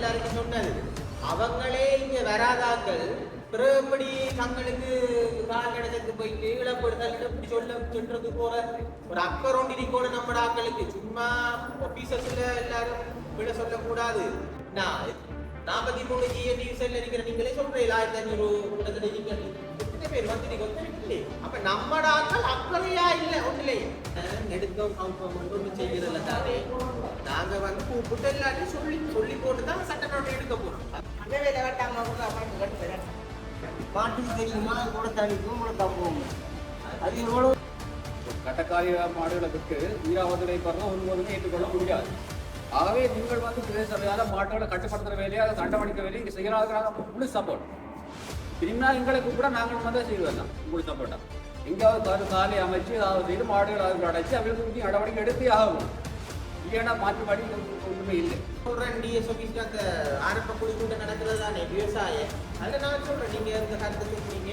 எல்லாருக்கும் சொன்னது. அவங்களே இங்க வராதாக்கள் பிறப்படி தங்களுக்கு கால் கிடைச்சது போயிட்டு இழப்படுதல் இப்படி சொல்றது போற ஒரு அக்கறம் இருக்கணும் நம்ம ஆக்களுக்கு. சும்மா ஆபீசர்ஸ்ல எல்லாரும் விட சொல்லக்கூடாது. 43 GA டிவிஷன்ல இருக்கிற நீங்களே சொல்றீங்க 1500 எத்தனை பேர் வந்து நீங்க ஒத்துழைக்கலையே. அப்ப நம்ம ஆக்கள் அக்கறையா இல்லை ஒன்றிலே எடுத்தோம் ஒன்று செய்கிறதில்ல தானே. நாங்க வந்து கூப்பிட்டு எல்லாத்தையும் சொல்லி போட்டுதான் சட்ட நடவடிக்கை எடுக்க போறோம். அந்த வேலை வேண்டாம் பாட்டுக்கு தெரியுமா கூட தனிக்கும் தப்புவோம். அது எவ்வளவு கட்டக்காரிய மாடுகளை விட்டு வீராவதுரை பருவம் ஒருவருமே ஏற்றுக்கொள்ள முடியாது. ஆகவே நீங்கள் வந்து பிரதேச சபையால் மாட்டுகளை கட்டுப்படுத்துகிற வேலையை அதை கண்டமணிக்க வேலையை இங்கே செய்கிறாங்க. முழு சப்போர்ட். இனிமேல் எங்களை கூப்பிட நாங்கள் வந்து செய்வதெல்லாம் முழு சப்போர்ட்டாக. எங்கேயாவது காலை அமைச்சு அதாவது செய்து மாடுகள் அவர்கள் அடைச்சி அவர்களுக்கு நடவடிக்கை எடுத்தே ஆகும். இல்லைன்னா மாற்றுப்பாடி ஒன்றுமே இல்லை. சொல்றேன் டிஎஸ் ஆஃபீஸ்க்கு அந்த ஆரம்ப குழு கூட்டம் நடக்கிறது தானே விவசாயம். அதில் நான் சொல்றேன் நீங்க இந்த கருத்தை சொன்னீங்க.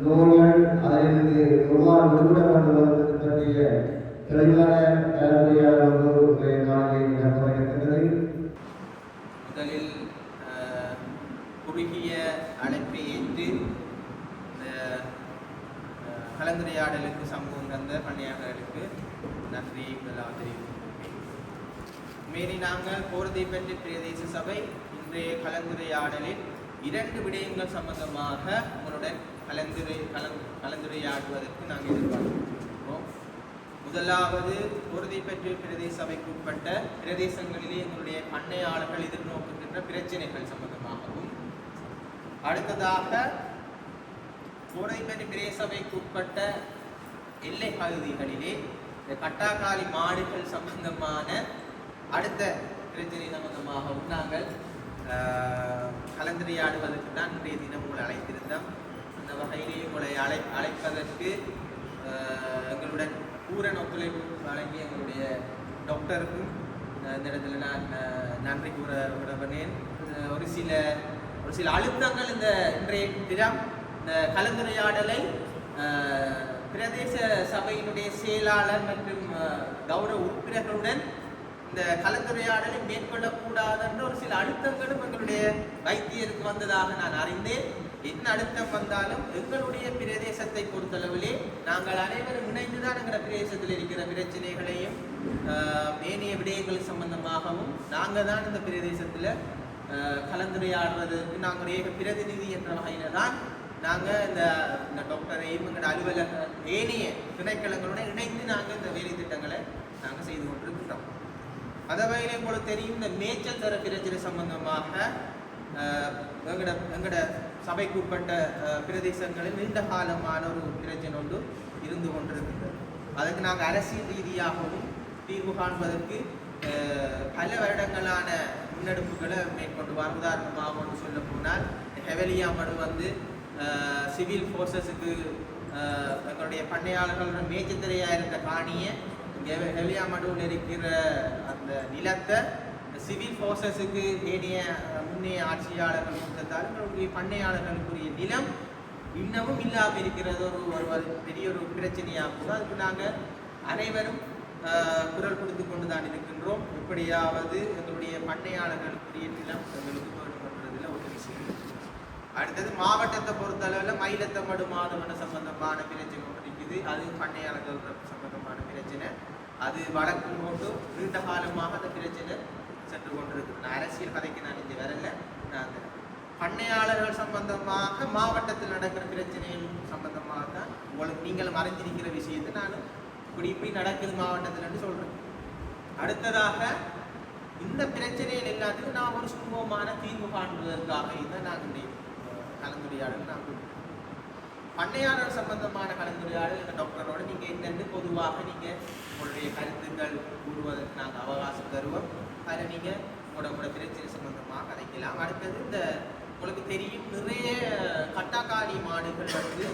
நோய்கள் அதிலிருந்து எவ்வாறு விடுபட வேண்டும் பற்றிய தெளிவான கலந்துரையாடல் நடத்தப்படுகின்றது. முதலில் குறுகிய அழைப்பை ஏற்று இந்த கலந்துரையாடலுக்கு சமூகம் தந்த பணியாளர்களுக்கு நன்றி தெரிவிக்கிறேன். மேலும் நாங்கள் கோரதைப்பட்டி பிரதேச சபை இன்றைய கலந்துரையாடலில் 2 விடயங்கள் சம்பந்தமாக உங்களுடன் கலந்துரையாடுவதற்கு நாங்கள் எதிர்பார்க்கிறோம். முதலாவது கோரதைப்பட்டி பிரதேச சபைக்கு உட்பட்ட பிரதேசங்களிலே எங்களுடைய பண்ணையாளர்கள் எதிர்நோக்குகின்ற பிரச்சனைகள் சம்பந்தமாகவும், அடுத்ததாக கோரதைப்பட்டி பிரதேச சபைக்கு உட்பட்ட எல்லை பகுதிகளிலே கட்டாக்காலி மாடுகள் சம்பந்தமான அடுத்த பிரச்சனை சம்பந்தமாகவும் நாங்கள் கலந்துரையாடுவதற்கு தான் இன்றைய தினம் உங்களை அழைத்திருந்தோம். அந்த வகையிலே உங்களை அழைப்பதற்கு எங்களுடன் பூரண ஒத்துழைப்பு வழங்கி எங்களுடைய டாக்டருக்கும் இந்த இடத்துல நான் நன்றி கூற விரும்பினேன். ஒரு சில அழுத்தங்கள் இந்த இன்றைய தினம் இந்த கலந்துரையாடலை பிரதேச சபையினுடைய செயலாளர் மற்றும் கௌரவ உறுப்பினர்களுடன் இந்த கலந்துரையாடலை மேற்கொள்ளக்கூடாது என்ற ஒரு சில அழுத்தங்களும் எங்களுடைய வைத்தியருக்கு வந்ததாக நான் அறிந்தேன். என்ன அழுத்தம் வந்தாலும் எங்களுடைய பிரதேசத்தை பொறுத்தளவிலே நாங்கள் அனைவரும் இணைந்துதான் எங்கள் பிரதேசத்தில் இருக்கிற பிரச்சனைகளையும் ஏனைய விடயங்கள் சம்பந்தமாகவும் நாங்கள் தான் இந்த பிரதேசத்தில் கலந்துரையாடுவதற்கு நாங்கள் ஏக பிரதிநிதி என்ற வகையில தான் நாங்கள் இந்த டாக்டரையும் எங்களோட அலுவலக ஏனைய திணைக்களங்களுடன் இணைந்து நாங்கள் இந்த வேலை திட்டங்களை நாங்கள் செய்து கொண்டிருக்கிறோம். அதவகையிலே உங்களுக்கு தெரியும் இந்த மேய்ச்சல் தர பிரச்சனை சம்பந்தமாக எங்கட சபைக்கு உட்பட்ட பிரதேசங்களில் நீண்ட காலமான ஒரு பிரச்சனை ஒன்று இருந்து கொண்டிருக்கின்றது. அதுக்கு நாங்கள் அரசியல் ரீதியாகவும் தீர்வு காண்பதற்கு பல வருடங்களான முன்னெடுப்புகளை மேற்கொண்டு வரும். உதாரணமாக ஒன்று சொல்ல போனால் ஹெவலியா மடு வந்து சிவில் ஃபோர்ஸஸுக்கு எங்களுடைய பண்ணையாளர்களோட மேய்ச்சத்திரையாக இருந்த காணியை ஹெலியா மடுவில் இருக்கிற அந்த நிலத்தை சிவில் ஃபோர்ஸஸுக்கு ஏனைய முன்னைய ஆட்சியாளர்கள் கொடுத்ததால் எங்களுடைய பண்ணையாளர்களுக்குரிய நிலம் இன்னமும் இல்லாமல் இருக்கிறது ஒரு பெரிய ஒரு பிரச்சனையாகும். அதுக்கு நாங்கள் அனைவரும் குரல் கொடுத்து கொண்டு தான் இருக்கின்றோம். எப்படியாவது எங்களுடைய பண்ணையாளர்களுக்குரிய நிலம் எங்களுக்கு வேணுமென்றதில் ஒரு விஷயம். அடுத்தது மாவட்டத்தை பொறுத்தளவில் மயிலத்தமடு மாதவன சம்பந்தமான பிரச்சனை ஒன்று இருக்குது. அது பண்ணையாளர்கள் சம்பந்தமான பிரச்சனை. அது வழக்கு கொண்டு நீண்ட காலமாக அந்த பிரச்சனை சென்று கொண்டிருக்கு. அரசியல் கதைக்கு நான் இங்கே வரல. நான் பண்ணையாளர்கள் சம்பந்தமாக மாவட்டத்தில் நடக்கிற பிரச்சனைகள் சம்பந்தமாக தான் உங்களுக்கு நீங்களும் அறிஞ்சிருக்கிற விஷயத்தை நான் இப்படி நடக்குது மாவட்டத்தில் சொல்றேன். அடுத்ததாக இந்த பிரச்சனைகள் எல்லாத்துக்கும் நான் ஒரு சுமூகமான தீர்வு காண்பதற்காக இதை நாங்கள் கலந்துரையாடல் நான் பண்ணையாளர் சம்பந்தமான கலந்துரையாடல் எங்கள் டாக்டரோட நீங்கள் என்னென்னு பொதுவாக நீங்கள் உங்களுடைய கருத்துக்கள் கூறுவதற்கு நாங்கள் அவகாசம் தருவோம். அதில் நீங்கள் உங்களோட பிரச்சனை சம்பந்தமாக கதைக்கலாம். அடுத்தது இந்த உங்களுக்கு தெரியும் நிறைய கட்டாக்காளி மாடுகள் வந்து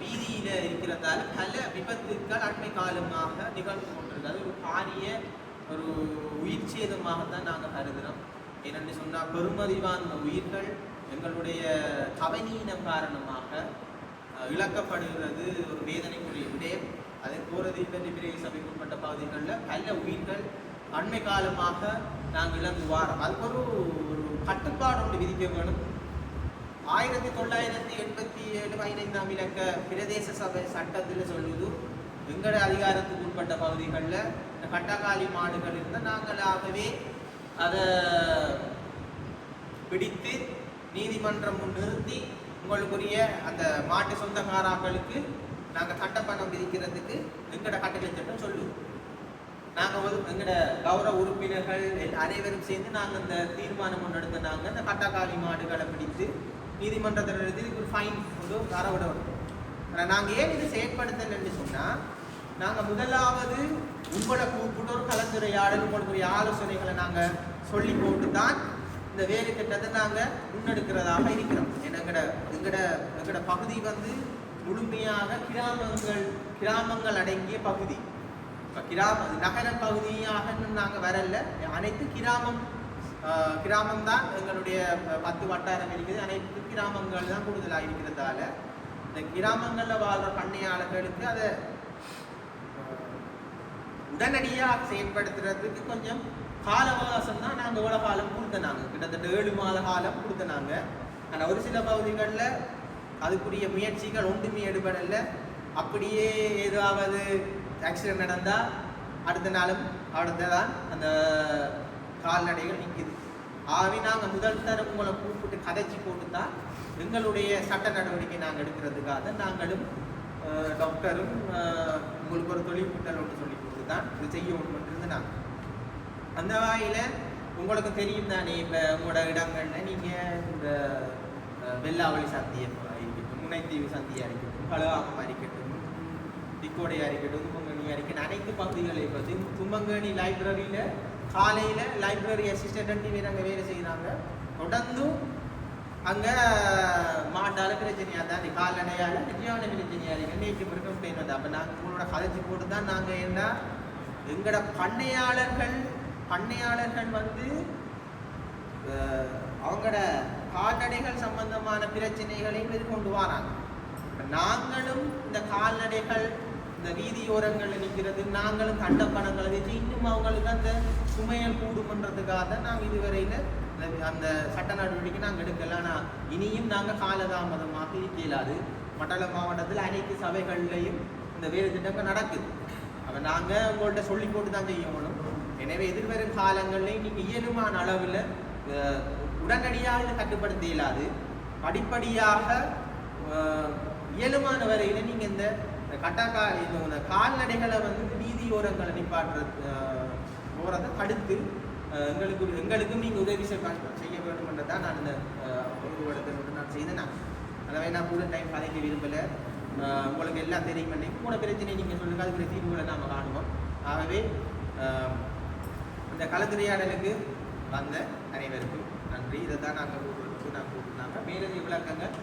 வீதியில் இருக்கிறதால் பல விபத்துக்கள் அண்மை காலமாக நிகழ்ந்து கொண்டிருக்கிறது. ஒரு பாரிய ஒரு உயிர் சேதமாகத்தான் நாங்கள் கருதுகிறோம். ஏனென்று சொன்னால் பெருமதி வாய்ந்த உயிர்கள் எங்களுடைய கவனீனம் காரணமாக இழக்கப்படுகிறது. ஒரு வேதனைக்குரிய விடயம். அதை போகிறது பிரதேச சபைக்குட்பட்ட பகுதிகளில் பல உயிர்கள் அண்மை காலமாக நாங்கள் இழந்து வாரோம். அதுக்கு ஒரு கட்டுப்பாடு ஒன்று விதிக்க வேணும். 1987 15ஆம் இலக்க பிரதேச சபை சட்டத்தில் சொல்லுவது எங்களோட அதிகாரத்துக்கு உட்பட்ட பகுதிகளில் இந்த கட்டக்காளி மாடுகள் இருந்தால் நாங்களாகவே அதை பிடித்து நீதிமன்றம் நிறுத்தி உங்களுக்குரிய அந்த மாட்டு சொந்தக்காராக்களுக்கு நாங்கள் சட்டப்பணம் விதிக்கிறதுக்கு எங்களோட கட்டளை சட்டம் சொல்லுவோம். நாங்கள் எங்களோட கௌரவ உறுப்பினர்கள் அனைவரும் சேர்ந்து நாங்கள் இந்த தீர்மானம் ஒன்று எடுத்து நாங்கள் இந்த கட்டக்காளி மாடுகளை பிடித்து நீதிமன்றத்தில் எழுதி ஒரு ஃபைன் கொண்டு தரவிட வரும். ஆனால் நாங்கள் ஏன் இது செயற்படுத்தலன்னு சொன்னால், நாங்கள் முதலாவது உங்களை கூப்பிட்டு ஒரு கலந்துரையாடல் உங்களுக்குரிய ஆலோசனைகளை நாங்கள் சொல்லி போட்டு தான் இந்த வேலை திட்டத்தை நாங்கள் முன்னெடுக்கிறதாக இருக்கிறோம். எங்களோட பகுதி வந்து முழுமையாக கிராமங்கள் அடங்கிய பகுதி. இப்போ நகர பகுதியாக நாங்கள் வரல, அனைத்து கிராமம்தான் எங்களுடைய 10 வட்டாரம் இருக்குது. அனைத்து கிராமங்கள் தான் கூடுதலாக இருக்கிறதால இந்த கிராமங்களில் வாழ்கிற பண்ணையாளர்களுக்கு அதை உடனடியாக செயல்படுத்துறதுக்கு கொஞ்சம் கால அவகாசம் தான் நாங்கள் எவ்வளோ காலம் கொடுத்தனாங்க. கிட்டத்தட்ட 7 மாத காலம் கொடுத்தனாங்க. ஆனால் ஒரு சில பகுதிகளில் அதுக்குரிய முயற்சிகள் ஒன்றுமே எடுபடலை. அப்படியே ஏதாவது ஆக்சிடென்ட் நடந்தால் அடுத்த நாளும் அடுத்ததான் அந்த கால்நடைகள் நிற்குது. ஆகவே நாங்கள் முதல் தரம் உங்களை கூப்பிட்டு கதைச்சி போட்டு தான் எங்களுடைய சட்ட நடவடிக்கை நாங்கள் எடுக்கிறதுக்காக நாங்களும் டாக்டரும் உங்களுக்கு ஒரு தொழில்நுட்பம் ஒன்று சொல்லி கொடுத்து தான் இது செய்ய ஒன்று நாங்கள் அந்த வகையில் உங்களுக்கு தெரியும் தானே. இப்போ உங்களோட இடங்களில் நீங்கள் இந்த வெள்ளாவளி சந்தியை இருக்கட்டும், முனைத்தீவு சந்தியாக இருக்கட்டும், கழுவாமம் இருக்கட்டும், திக்கோடையாக இருக்கட்டும், தும்பங்கணி இருக்கட்டும், அனைத்து பகுதிகளையும் பற்றி தும்பங்கணி லைப்ரரியில் காலையில் லைப்ரரி அசிஸ்டன்ட் அங்கே வேலை செய்கிறாங்க. தொடர்ந்தும் அங்கே மாட்டால் பிரச்சனையாக தான் கால்நடையால் நிஜமான பிரச்சனையாக இருக்குது. நேற்று பிறக்கும் பெயின் வந்து அப்போ நாங்கள் உங்களோட கதைச்சி போட்டு தான் நாங்கள் என்ன எங்களோட பண்ணையாளர்கள் வந்து அவங்களோட கால்நடைகள் சம்பந்தமான பிரச்சனைகளையும் எதிர்கொண்டு வராங்க. நாங்களும் இந்த கால்நடைகள் இந்த வீதியோரங்களில் நிற்கிறது, நாங்களும் கண்ட பணங்களை வச்சு இன்னும் அவங்களுக்கு அந்த சுமையல் கூடுமன்றதுக்காக நாங்கள் இதுவரையில் அந்த சட்ட நடவடிக்கை நாங்கள் எடுக்கல. ஆனால் இனியும் நாங்கள் காலதாமதமாக இருக்க இயலாது. மண்டல மாவட்டத்தில் அனைத்து சபைகள்லையும் இந்த வேலை திட்டங்கள் நடக்குது. அப்போ நாங்கள் உங்கள்கிட்ட சொல்லி போட்டு தான் செய்யணும். எனவே எதிர்வரும் காலங்களில் நீங்கள் இயலுமான அளவில் உடனடியாக இதை கட்டுப்படுத்த இயலாது. படிப்படியாக இயலுமான வரையில் நீங்கள் இந்த கால்நடைகளை வந்து வீதியோரங்களை நிப்பாட்டுறது போகிறத தடுத்து எங்களுக்கும் நீங்கள் உதவி செய்ய வேண்டும்ன்றதான் நான் இந்த ஒரு இடத்துல நான் செய்தேன். அதனால் நான் கூட டைம் கதைக்க விரும்பலை. உங்களுக்கு எல்லாம் தெரியும் பண்ணி கூட பிரச்சனை நீங்கள் சொல்லுங்கள், அதுக்குரிய தீர்வுகளை நாம் காணுவோம். ஆகவே இந்த கலந்துரையாடலுக்கு வந்த அனைவருக்கும் நன்றி. இதை தான் நாங்கள் கூப்பிட்டுருந்தாங்க. மேலதிக விளக்கங்கள்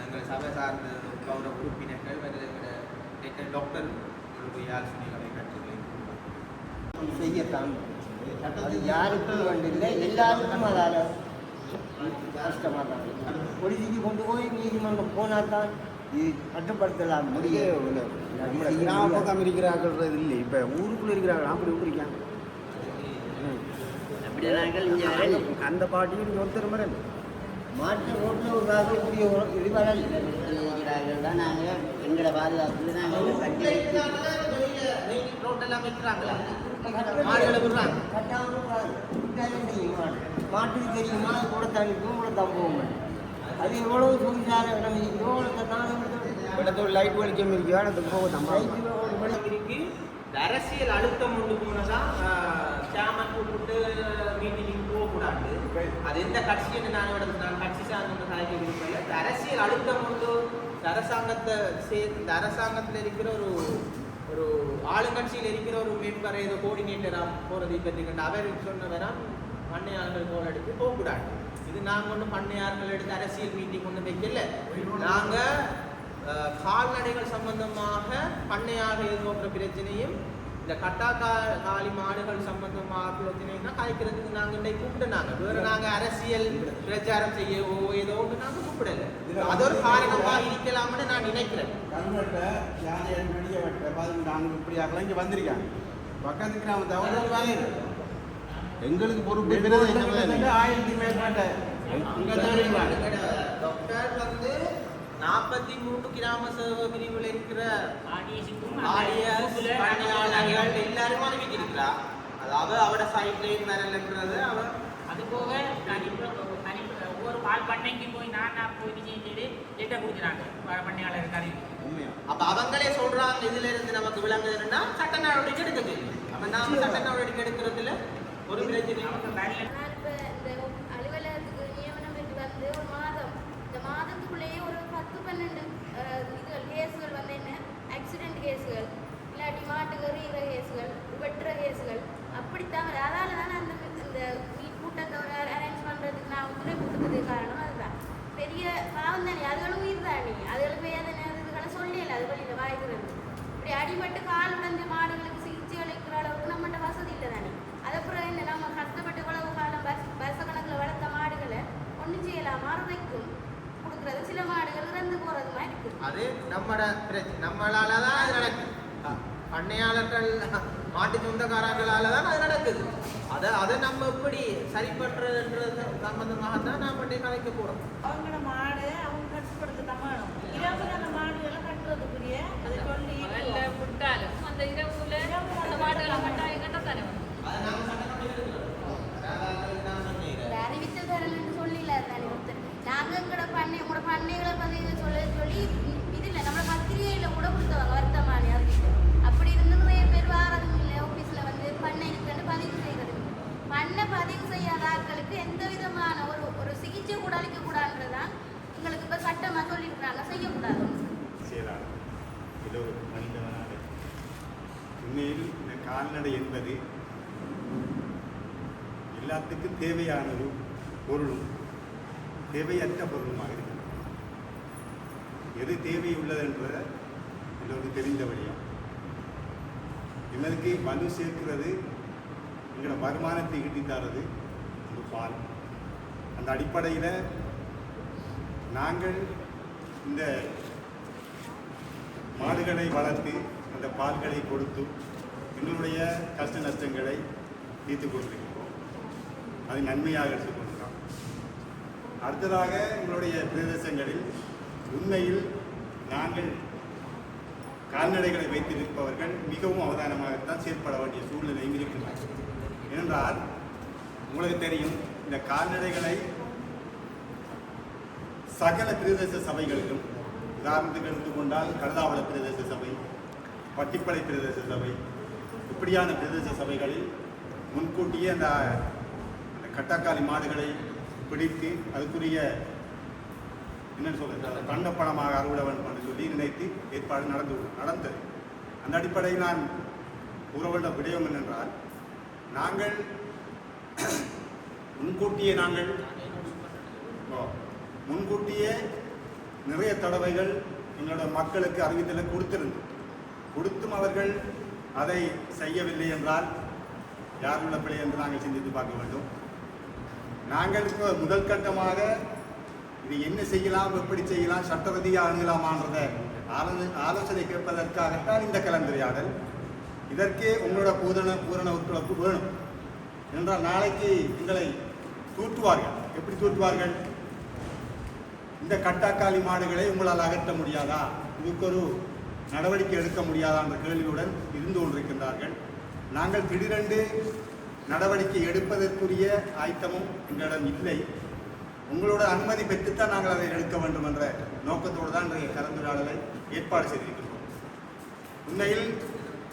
எங்கள் சபை சார்ந்த கௌரவ உறுப்பினர்கள் எங்கள் டாக்டர் உங்களுடைய ஆலோசனைகளை கற்றுக்கொள்ள செய்யத்தான் அது யாருக்கும் வேண்டில்லை, எல்லாருக்கும் அதால் கஷ்டமாக தான். பொலிசிக்கு கொண்டு போய் நீதிமன்றம் போனால் தான் இது கட்டுப்படுத்தலாம் முடியும். கிராம பக்கம் இருக்கிறார்கள் இல்லை, இப்போ ஊருக்குள்ளே இருக்கிறார்கள். அப்படி ஊருக்காங்க அந்த பாட்டியும் ஒருத்தர் மாதிரி மாற்று ரோட்டில் ஒரு கூடிய இடிவரல் இருக்கிறார்கள் தான். நாங்கள் எங்களை பாதுகாப்பு நாங்கள் கட்டி ரோட்டெல்லாம் வைக்கிறாங்களா? மாட்டுக்கு தெரியுமா கூட தனிக்கும் கூட தம்புவோம். அது எவ்வளவு சூழ்நிலை இடம் இருக்கிறோம் இடத்தோட லைட் வெளிச்சம் இருக்கா இடத்துக்கு போக இருக்கு. அரசியல் அழுத்தம் கொண்டு போனதான் சேமன் கூப்பிட்டு மீட்டிங் போகக்கூடாது. அது எந்த கட்சின்னு நான் கட்சி சார்ந்த சாய்க்க விரும்பல. அரசியல் அழுத்தம் கொண்டு இந்த அரசாங்கத்தில் இருக்கிற ஒரு ஆளுங்கட்சியில் இருக்கிற ஒரு மெம்பர் ஏதோ கோஆர்டினேட்டராக போகிறதை பற்றி அவர் சொன்னவரான் பண்ணையாளர்கள் கோல் எடுத்து போகக்கூடாது. இது நாங்கள் ஒன்றும் பண்ணையாளர்கள் எடுத்து அரசியல் மீட்டிங் ஒன்றும் வைக்கல. நாங்கள் கால்நடைகள் சம்பந்தமாக பண்ணையாளர்கள் எதிர்கொள்கிற பிரச்சனையும் இந்த காளி மாடுகள் சம்பந்தமாக பிரச்சனையும் தான் கலைக்கிறதுக்கு நாங்கள் இன்றைக்கு கூப்பிட்டுனாங்க. வேறு நாங்கள் அரசியல் பிரச்சாரம் செய்யவோ ஏதோ ஒன்று நாங்கள் கூப்பிடல. அது ஒரு காரணமாக இருக்கலாம்னு நான் நினைக்கிறேன். கல்வெட்டை யானை வெளியே வெட்ட பாருங்க, நாங்கள் இப்படி ஆகலாம் இங்கே வந்திருக்காங்க. பக்கத்து கிராமத்தை அவங்க வேலை எங்களுக்கு பொறுப்பு 1000 மேற்பட்ட டாக்டர் வந்து 43 கிராம சேவை பிரிவில் இருக்கிற பணியாளர்கள் எல்லாரும் அனுப்பிச்சிருக்கிறார். அதாவது அவட சைட்லேயும் வரலன்றது அவர் அது போக ஒவ்வொரு பால் பண்ணைக்கு போய் நான் போய் செய்து எட்ட கொடுக்குறாங்க பண்ணையாளர் கருவி. அப்ப அவங்களே சொல்றாங்க இதுல இருந்து நமக்கு விளங்குதுன்னா சட்ட நடவடிக்கை எடுக்க தெரியும். அப்ப நாம சட்ட நடவடிக்கை எடுக்கிறதுல ஒரு பிரச்சனை அலுவலகத்துக்கு நியமனம் என்று வந்து ஒரு மாதம், இந்த மாதத்துக்குள்ளேயே ஒரு 10-12 கேஸுகள் வந்து என்ன ஆக்சிடென்ட் கேஸுகள், இல்லாட்டி மாட்டுக்கு எறிகிற கேஸுகள், வெட்டுற கேஸுகள் அப்படித்தான். அதால தானே அந்த கூட்டத்தை அரேஞ்ச் பண்ணுறதுக்கு நான் ஒத்துழைப்பு கொடுத்ததுக்கு காரணம் அதுதான். பெரிய பாவம் தானே, அதுகளும் உயிர் தானே, அதுகளுக்கு வேதனை இதுகளை சொல்லல, அது வழியில் வாய்க்கிறது. இப்படி அடிபட்டு கால் உடைஞ்ச மாடுகளுக்கு சிகிச்சை அளிக்கிற அளவுக்கு நம்மகிட்ட வசதி இல்லை தானே. அதுக்கப்புறம் என்ன நம்ம கஷ்டப்பட்டு இவ்வளவு காலம் வருஷ கணக்கில் வளர்த்த மாடுகளை ஒன்றும் செய்யலாம் மாறுதைக்கும் கொடுக்குறது, சில மாடுகள் இறந்து போகிறது மாதிரி இருக்குது. அது நம்மளால தான் அது நடக்குது. பண்ணையாளர்கள் மாட்டு சொந்தக்காரர்களால தான் அது நடக்குது. அதை நம்ம எப்படி சரி பண்றதுன்றது சம்பந்தமாக தான் நாம் பண்ணி கலைக்க போறோம். அவங்களோட மாடு அவங்க கட்டுப்படுத்த தான் வேணும். இரவுல அந்த மாடுகளை கட்டுறதுக்குரிய அதை சொல்லி விட்டாலும் அந்த இரவுல அந்த மாடுகளை கட்டாயம் கட்டத்தானே வரும். அறிவித்தல் தரலன்னு சொல்லல தானே ஒருத்தர். நாங்கள் உங்களோட பண்ணைகளை பதிவு சொல்லி இதில் நம்மளோட பத்திரிகையில் கூட கொடுத்தவங்க வருத்தமானி அதுக்கிட்ட. அப்படி இருந்து நிறைய பேர் வாரதும் இல்லை, ஆஃபீஸில் வந்து பண்ணை இருக்குன்னு பதிவு செய்கிறது. பண்ணை பதிவு செய்யாத ஆட்களுக்கு எந்த விதமான ஒரு சிகிச்சை கூட அளிக்கக்கூடாதுன்றதான் உங்களுக்கு இப்போ சட்டமாக சொல்லியிருக்கிறாங்க, செய்யக்கூடாது. இது ஒரு மனிதனாக உண்மையில் இந்த கால்நடை என்பது எல்லாத்துக்கும் தேவையான ஒரு பொருளும் தேவையற்ற பொருளுமாக இருக்கிறது. எது தேவை உள்ளது என்பதை எல்லோருக்கும் தெரிந்தபடியும் எங்களுக்கு வலு சேர்க்கிறது, எங்களோட வருமானத்தை ஈட்டித்தரது ஒரு பால். அந்த அடிப்படையில் நாங்கள் இந்த மாடுகளை வளர்த்து அந்த பால்களை கொடுத்து எங்களுடைய கஷ்ட நஷ்டங்களை தீர்த்து கொண்டிருக்கிறோம். அது நன்மையாக எடுத்துக்கொண்டிருக்கிறோம். அடுத்ததாக எங்களுடைய பிரதேசங்களில் உண்மையில் நாங்கள் கால்நடைகளை வைத்திருப்பவர்கள் மிகவும் அவதானமாகத்தான் செயற்பட வேண்டிய சூழ்நிலையும் இருக்கின்றன. ஏனென்றால் உங்களுக்கு தெரியும், இந்த கால்நடைகளை சகல பிரதேச சபைகளிலும், உதாரணத்துக்கு எடுத்துக்கொண்டால் கழுதாவள பிரதேச சபை, பட்டிப்படை பிரதேச சபை, இப்படியான பிரதேச சபைகளில் முன்கூட்டியே அந்த கட்டாக்காளி மாடுகளை பிடித்து அதுக்குரிய என்னென்னு சொல்கிறது கண்டப்பணமாக அறுவடை வேண்டும் என்று சொல்லி நினைத்து ஏற்பாடு நடந்தது. அந்த அடிப்படையில் நான் கூற வேண்ட விடயம் என்னென்றால், நாங்கள் முன்கூட்டியே நிறைய தடவைகள் எங்களோட மக்களுக்கு அறிவித்தலை கொடுத்தும் அவர்கள் அதை செய்யவில்லை என்றால் யார் உள்ள பிழை என்று நாங்கள் சிந்தித்து பார்க்க வேண்டும். நாங்கள் இப்போ முதல் கட்டமாக இது என்ன செய்யலாம், எப்படி செய்யலாம், சட்ட ரீதியாக அணுகலாமான்றத ஆலோசனை கேட்பதற்காகத்தான் இந்த கலந்துரையாடல். இதற்கே உங்களோட பூரண ஒத்துழைப்பு வேணும். என்றால் நாளைக்கு எங்களை தூற்றுவார்கள். எப்படி தூற்றுவார்கள்? இந்த கட்டாக்காளி மாடுகளை உங்களால் அகற்ற முடியாதா, இதுக்கு ஒரு நடவடிக்கை எடுக்க முடியாதா என்ற கேள்வியுடன் இருந்து கொண்டிருக்கின்றார்கள். நாங்கள் திடீரென்று நடவடிக்கை எடுப்பதற்குரிய ஆயத்தமும் எங்களிடம் இல்லை. உங்களோட அனுமதி பெற்றுத்தான் நாங்கள் அதை எடுக்க வேண்டும் என்ற நோக்கத்தோடு தான் இன்றைய கலந்துரையாடலை ஏற்பாடு செய்திருக்கிறோம். உண்மையில்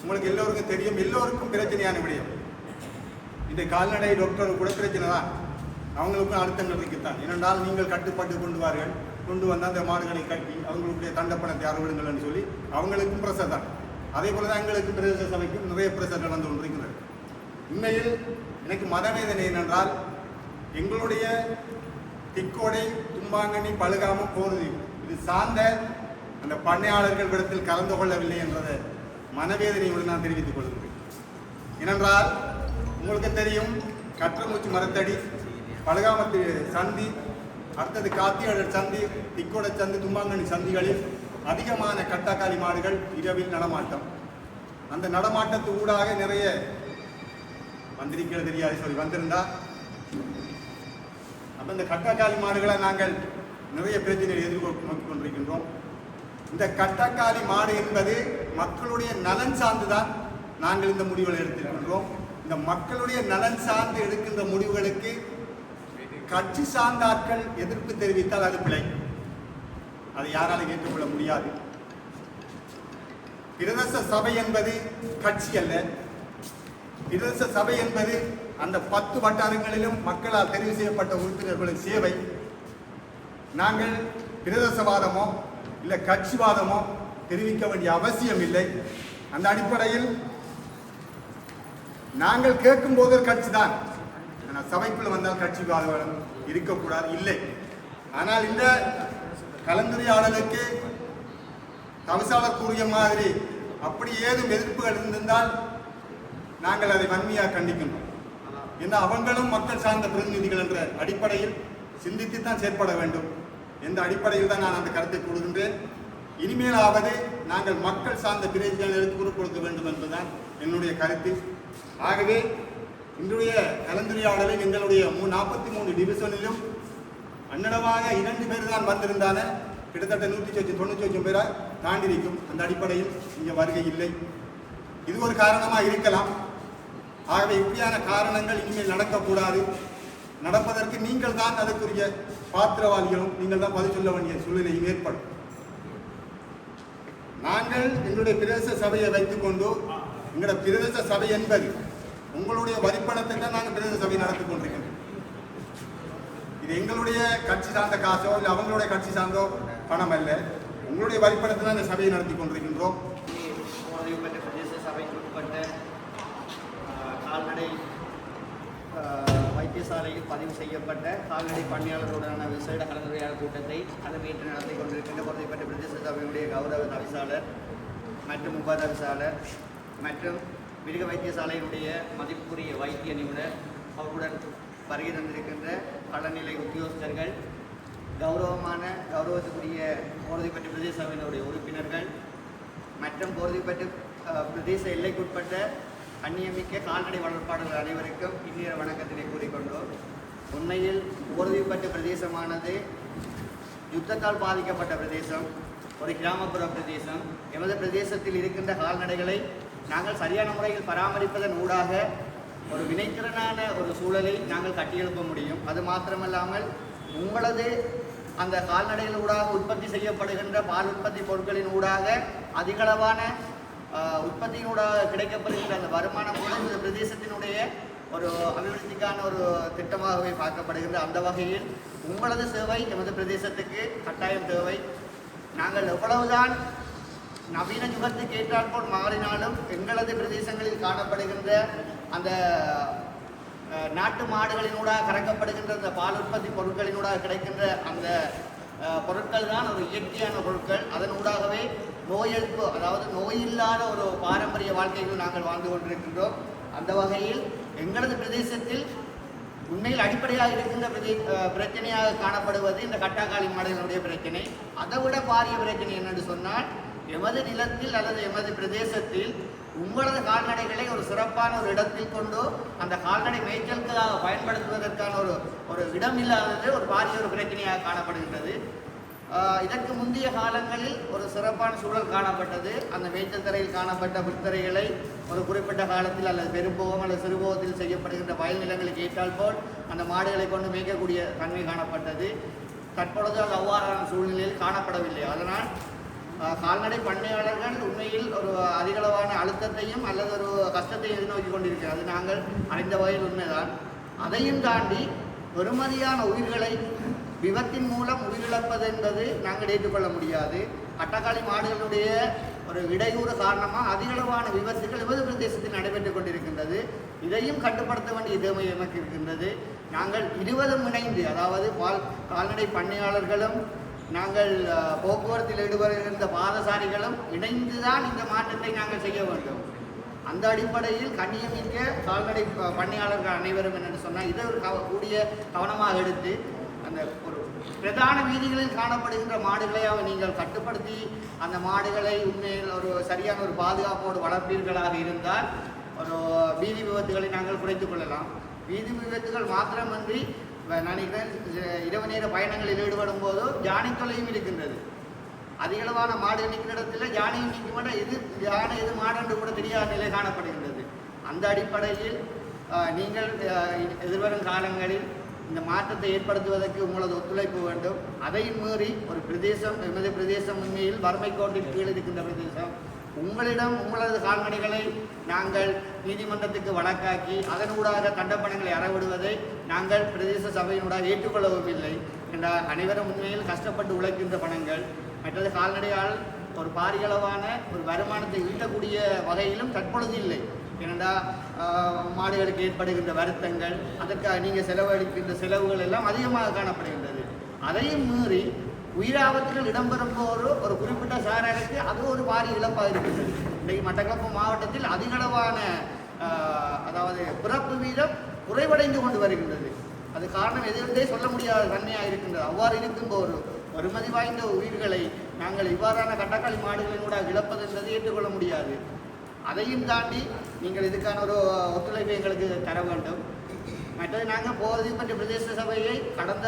உங்களுக்கு எல்லோருக்கும் தெரியும், எல்லோருக்கும் பிரச்சனையான விடயம். இந்த கால்நடை டாக்டர் கூட பிரச்சனை தான், அவங்களுக்கும் அழுத்தங்கள் இருக்குத்தான். ஏனென்றால் நீங்கள் கட்டுப்பாட்டு கொண்டு வந்தால் அந்த மாடுகளை கட்டி அவங்களுடைய தண்டப்பணத்தை அறுவிடுங்கள் என்று சொல்லி அவங்களுக்கும் பிரஷர் தான். அதே போல தான் எங்களுக்கு பிரதேச சபைக்கும் நிறைய பிரஷர்கள் வந்து கொண்டிருக்கிறது. உண்மையில் எனக்கு மனவேதனை என்னென்றால், எங்களுடைய திக்கோடை, தும்பாங்கனி, பழுகாமம், போர்தீவு இது சார்ந்த அந்த பண்ணையாளர்கள் இடத்தில் கலந்து கொள்ளவில்லை என்றதை மனவேதனையோடு நான் தெரிவித்துக் கொள்கிறேன். ஏனென்றால் உங்களுக்கு தெரியும், கற்றமூச்சி மரத்தடி, பழுகாமத்து சந்தி, அடுத்தது காத்தியாளர் சந்தி, திக்கோட சந்தி, தும்பாங்கனி சந்திகளில் அதிகமான கட்டாக்காளி மாடுகள் இரவில் நடமாட்டம். அந்த நடமாட்டத்து ஊடாக நிறைய வந்திருக்கிறது தெரியாது வந்திருந்தா அப்ப இந்த கட்டாக்காளி மாடுகளை நாங்கள் நிறைய பிரச்சனைகளை எதிர்நோக்கி கொண்டிருக்கின்றோம். இந்த கட்டாக்காளி மாடு என்பது மக்களுடைய நலன் சார்ந்துதான் நாங்கள் இந்த முடிவுகளை எடுத்திருக்கின்றோம். இந்த மக்களுடைய நலன் சார்ந்து எடுக்கின்ற முடிவுகளுக்கு கட்சி சார்ந்தார்கள் எதிர்ப்பு தெரிவித்தால் அது பிழை. அதை யாராலும் ஏற்றுக்கொள்ள முடியாது. பிரதேச சபை என்பது கட்சி அல்ல. பிரதேச சபை என்பது அந்த 10 வட்டாரங்களிலும் மக்களால் தெரிவு செய்யப்பட்ட உறுப்பினர்களின் சேவை. நாங்கள் பிரதேசவாதமோ இல்லை கட்சிவாதமோ தெரிவிக்க வேண்டிய அவசியம் இல்லை. அந்த அடிப்படையில் நாங்கள் கேட்கும் போது கட்சி தான், சபைக்குள்ள வந்தால் கட்சிவாதம் இருக்கக்கூடாது இல்லை. ஆனால் இந்த கலந்துரையாடலுக்கு தவிசாளர் கூறிய மாதிரி அப்படி ஏதும் எதிர்ப்புகள் இருந்திருந்தால் நாங்கள் அதை வன்மையாக கண்டிக்கின்றோம். ஏன்னா அவங்களும் மக்கள் சார்ந்த பிரதிநிதிகள் என்ற அடிப்படையில் சிந்தித்து தான் செயற்பட வேண்டும். எந்த அடிப்படையில் தான் நான் அந்த கருத்தை கூறுகின்றேன். இனிமேலாவது நாங்கள் மக்கள் சார்ந்த பிரதிநிதிகளுக்கு குரல் கொடுக்க வேண்டும் என்பதுதான் என்னுடைய கருத்து. ஆகவே இன்றைய கலந்துரையாடலில் எங்களுடைய 43 டிவிஷனிலும் அன்னடமாக 2 பேர் தான் வந்திருந்தான, கிட்டத்தட்ட 190 பேரா தாண்டி இருக்கும். அந்த அடிப்படையில் இங்கே வருகை இல்லை. இது ஒரு காரணமாக இருக்கலாம். ஆகவே இப்படியான காரணங்கள் இனிமேல் நடக்கக்கூடாது. நடப்பதற்கு நீங்கள் தான் அதற்குரிய பாத்திரவாதிகளும் நீங்கள் தான் பதில் சொல்ல வேண்டிய சூழ்நிலையும் ஏற்படும். நாங்கள் எங்களுடைய பிரதேச சபையை வைத்துக் கொண்டு எங்களுடைய பிரதேச சபை என்பது உங்களுடைய வரிப்பணத்தை தான் நாங்கள் பிரதேச சபை நடத்தி கொண்டிருக்கிறோம். இது எங்களுடைய கட்சி சார்ந்த காசோ இல்லை அவங்களுடைய கட்சி சார்ந்தோ பணம் அல்ல. உங்களுடைய வரிப்பணத்தை தான் இந்த சபையை நடத்தி கொண்டிருக்கின்றோம். பிரதேச சபைக்கு உட்பட்ட கால்நடை வைத்தியசாலையில் பதிவு செய்யப்பட்ட கால்நடை பணியாளர்களுடனான விசேட கலந்துரையாடல் கூட்டத்தை தலைமையேற்று நடத்தி கொண்டிருக்கின்ற பொறுப்பேற்ற பிரதேச சபையுடைய கௌரவ தவிசாளர் மற்றும் உபதவிசாளர் மற்றும் மிருக வைத்தியசாலையினுடைய மதிப்புக்குரிய வைத்திய நிபுணர், அவருடன் வருகை தந்திருக்கின்ற களநிலை உத்தியோகஸ்தர்கள், கௌரவத்துக்குரிய போர்திப்பட்டு பிரதேச சபையினுடைய உறுப்பினர்கள் மற்றும் போர்திப்பட்டு பிரதேச எல்லைக்குட்பட்ட அந்நியமிக்க கால்நடை வளர்ப்பாளர்கள் அனைவருக்கும் இந்திய வணக்கத்தினை கூறிக்கொண்டோம். உண்மையில் போர்திப்பட்டு பிரதேசமானது யுத்தத்தால் பாதிக்கப்பட்ட பிரதேசம், ஒரு கிராமப்புற பிரதேசம். எமது பிரதேசத்தில் இருக்கின்ற கால்நடைகளை நாங்கள் சரியான முறையில் பராமரிப்பதன் ஊடாக ஒரு வினைத்திறனான ஒரு சூழலை நாங்கள் கட்டியெழுப்ப முடியும். அது மாத்திரமல்லாமல் உங்களது அந்த கால்நடைகள் ஊடாக உற்பத்தி செய்யப்படுகின்ற பால் உற்பத்தி பொருட்களின் ஊடாக அதிகளவான உற்பத்தியினூடாக கிடைக்கப்படுகின்ற அந்த வருமானம் கூட இந்த பிரதேசத்தினுடைய ஒரு அபிவிருத்திக்கான ஒரு திட்டமாகவே பார்க்கப்படுகின்ற அந்த வகையில் உங்களது சேவை எமது பிரதேசத்துக்கு கட்டாயம் தேவை. நாங்கள் எவ்வளவுதான் நவீன யுகத்துக்கு ஏற்றாற்போல் மாறினாலும் எங்களது பிரதேசங்களில் காணப்படுகின்ற அந்த நாட்டு மாடுகளினூடாக கறக்கப்படுகின்ற அந்த பால் உற்பத்தி பொருட்களினூடாக கிடைக்கின்ற அந்த பொருட்கள் தான் ஒரு இயற்கையான பொருட்கள். அதனூடாகவே நோய் எதிர்ப்பு, அதாவது நோயில்லாத ஒரு பாரம்பரிய வாழ்க்கையில் நாங்கள் வாழ்ந்து கொண்டிருக்கின்றோம். அந்த வகையில் எங்களது பிரதேசத்தில் உண்மையில் அடிப்படையாக இருக்கின்ற பிரச்சனையாக காணப்படுவது இந்த கட்டாக்காளி மாடுகளுடைய பிரச்சனை. அதை விட பாரிய பிரச்சனை என்னென்று சொன்னால், எமது நிலத்தில் அல்லது எமது பிரதேசத்தில் உங்களது கால்நடைகளை ஒரு சிறப்பான ஒரு இடத்தில் கொண்டு அந்த கால்நடை மேய்ச்சலுக்காக பயன்படுத்துவதற்கான ஒரு இடம் இல்லாதது ஒரு பாரிய ஒரு பிரச்சனையாக காணப்படுகின்றது. இதற்கு முந்தைய காலங்களில் ஒரு சிறப்பான சூழல் காணப்பட்டது. அந்த மேய்ச்சல் தரையில் காணப்பட்ட புத்தரைகளை ஒரு குறிப்பிட்ட காலத்தில் அல்லது பெரும்போகம் அல்லது சிறுபோகத்தில் செய்யப்படுகின்ற வயல் நிலங்களுக்கு ஏற்றால் போல் அந்த மாடுகளை கொண்டு மேய்க்கக்கூடிய தன்மை காணப்பட்டது. தற்பொழுது அது அவ்வாறான சூழ்நிலையில் காணப்படவில்லை. அதனால் கால்நடை பண்ணையாளர்கள் உண்மையில் ஒரு அதிகளவான அழுத்தத்தையும் அல்லது ஒரு கஷ்டத்தையும் எதிர்நோக்கி கொண்டிருக்கிறது. அது நாங்கள் அறிந்த வகையில் உண்மைதான். அதையும் தாண்டி பெறுமதியான உயிர்களை விபத்தின் மூலம் உயிரிழப்பது என்பது நாங்கள் ஏற்றுக்கொள்ள முடியாது. கட்டக்காளி மாடுகளுடைய ஒரு இடையூறு காரணமாக அதிகளவான விபத்துகள் எமது பிரதேசத்தில் நடைபெற்றுக் கொண்டிருக்கின்றது. இதையும் கட்டுப்படுத்த வேண்டிய தேவை எமக்கு இருக்கின்றது. நாங்கள் 20 இணைந்து, அதாவது கால்நடை பண்ணையாளர்களும் நாங்கள் போக்குவரத்தில் ஈடுபடுகின்ற பாதசாரிகளும் இணைந்துதான் இந்த மாற்றத்தை நாங்கள் செய்ய வேண்டும். அந்த அடிப்படையில் கண்ணியமிக்க கால்நடை பண்ணையாளர்கள் அனைவரும் என்று சொன்னால் இதை ஒரு கூடிய கவனமாக எடுத்து அந்த ஒரு பிரதான வீதிகளில் காணப்படுகின்ற மாடுகளை நீங்கள் கட்டுப்படுத்தி அந்த மாடுகளை உண்மையில் ஒரு சரியான ஒரு பாதுகாப்போடு வளர்ப்பீர்களாக இருந்தால் ஒரு வீதி விபத்துகளை நாங்கள் குறைத்துக் கொள்ளலாம். வீதி விபத்துகள் மாத்திரமன்றி நினைக்கிறேன் இரவு நேர பயணங்களில் ஈடுபடும் போது யானை தொல்லையும் இருக்கின்றது. அதிகளவான மாடு நிற்கிற இடத்துல யானையும் நிற்க மாட்டேன், எது யானை எது மாடு என்று கூட தெரியாத நிலை காணப்படுகின்றது. அந்த அடிப்படையில் நீங்கள் எதிர்வரும் காலங்களில் இந்த மாற்றத்தை ஏற்படுத்துவதற்கு உங்களது ஒத்துழைப்பு வேண்டும். அதையும் மீறி ஒரு பிரதேசம், எமது பிரதேசம் உண்மையில் வறுமை கோட்டின் கீழ் இருக்கின்ற பிரதேசம். உங்களிடம் உங்களது கால்நடைகளை நாங்கள் நீதிமன்றத்துக்கு வழக்காக்கி அதனூடாக தண்டப்பணங்களை அறவிடுவதை நாங்கள் பிரதேச சபையினூடாக ஏற்றுக்கொள்ளவும் இல்லை என்றால் அனைவரும் உண்மையில் கஷ்டப்பட்டு உழைக்கின்ற பணங்கள். மற்றது கால்நடையால் ஒரு பாரியளவான ஒரு வருமானத்தை ஈட்டக்கூடிய வகையிலும் தற்பொழுது இல்லை. ஏனென்றால் மாடுகளுக்கு ஏற்படுகின்ற வருத்தங்கள், அதற்காக நீங்கள் செலவழிக்கின்ற செலவுகள் எல்லாம் அதிகமாக காணப்படுகின்றது. அதையும் மீறி உயிராபத்துகள் இடம்பெறும் போது ஒரு குறிப்பிட்ட சாராருக்கு அது ஒரு பாரிய இழப்பாக இருக்கின்றது. இன்றைக்கு மட்டக்களப்பு மாவட்டத்தில் அதிகளவான அதாவது பிறப்பு வீதம் குறைவடைந்து கொண்டு வருகின்றது. அது காரணம் எதிர்த்தே சொல்ல முடியாத தன்மையாக இருக்கின்றது. அவ்வாறு இருக்கும்போது வருமதி வாய்ந்த உயிர்களை நாங்கள் இவ்வாறான கட்டக்காளி மாடுகளின் கூட இழப்பது என்பதை ஏற்றுக்கொள்ள முடியாது. அதையும் தாண்டி நீங்கள் இதுக்கான ஒரு ஒத்துழைப்பை எங்களுக்கு தர வேண்டும். மற்றது நாங்கள் போதிப்பட்ட பிரதேச சபையை கடந்த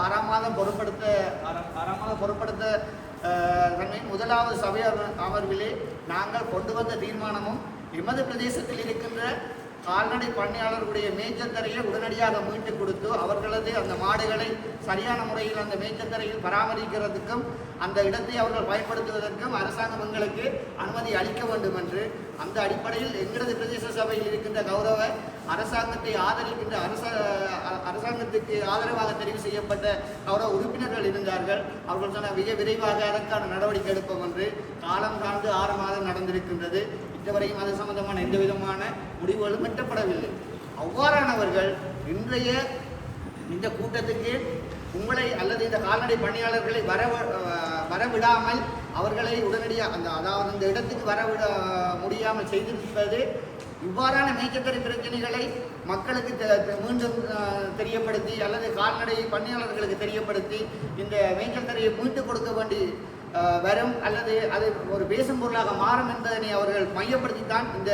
6ஆம் மாதம் பொருட்படுத்த முதலாவது சபை அமர்விலே நாங்கள் கொண்டு வந்த தீர்மானமும் எமது பிரதேசத்தில் இருக்கின்ற கால்நடை பண்ணையாளர்களுடைய மேய்ச்சல் உடனடியாக மீட்டு கொடுத்து அவர்களது அந்த மாடுகளை சரியான முறையில் அந்த மேய்ச்சல் பராமரிக்கிறதுக்கும் அந்த இடத்தை அவர்கள் பயன்படுத்துவதற்கும் அரசாங்கம் எங்களுக்கு அனுமதி அளிக்க வேண்டும் என்று அந்த அடிப்படையில் எங்களது பிரதேச சபையில் இருக்கின்ற கௌரவ அரசாங்கத்தை ஆதரிக்கின்ற அரசாங்கத்துக்கு ஆதரவாக தெரிவு செய்யப்பட்ட கௌரவ உறுப்பினர்கள் இருந்தார்கள். அவர்கள் சொன்ன மிக விரைவாக அதற்கான நடவடிக்கை எடுப்போம் என்று காலம் தாழ்ந்து 6 மாதம் நடந்திருக்கின்றது. இதுவரையும் அது சம்பந்தமான எந்த விதமான முடிவுகளும் எட்டப்படவில்லை. அவ்வாறானவர்கள் இன்றைய இந்த கூட்டத்துக்கு உங்களை அல்லது இந்த கால்நடை பணியாளர்களை வரவிடாமல் அவர்களை உடனடியாக அதாவது இந்த இடத்துக்கு வரவிட முடியாமல் செய்திருப்பது இவ்வாறான மேய்ச்சத்தறி பிரச்சனைகளை மக்களுக்கு மீண்டும் தெரியப்படுத்தி அல்லது கால்நடை பணியாளர்களுக்கு தெரியப்படுத்தி இந்த மேய்ச்சத்தறியை மீட்டுக் கொடுக்க வேண்டி வரும் அல்லது அது ஒரு பேசும் பொருளாக மாறும் என்பதனை அவர்கள் மையப்படுத்தித்தான் இந்த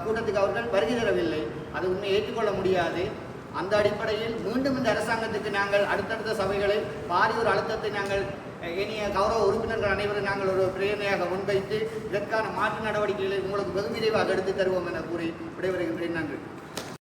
கூட்டத்துக்கு அவர்கள் வருகை தரவில்லை. அது உண்மை ஏற்றுக்கொள்ள முடியாது. அந்த அடிப்படையில் மீண்டும் இந்த அரசாங்கத்துக்கு நாங்கள் அடுத்தடுத்த சபைகளில் பாரிய ஒரு அழுத்தத்தை நாங்கள் ஏனைய கௌரவ உறுப்பினர்கள் அனைவரும் நாங்கள் ஒரு பிரேரணையாக முன்வைத்து இதற்கான மாற்று நடவடிக்கைகளை உங்களுக்கு வெகு விரைவாக எடுத்து தருவோம் என கூறி விடைபெறுகின்றேன். நன்றி.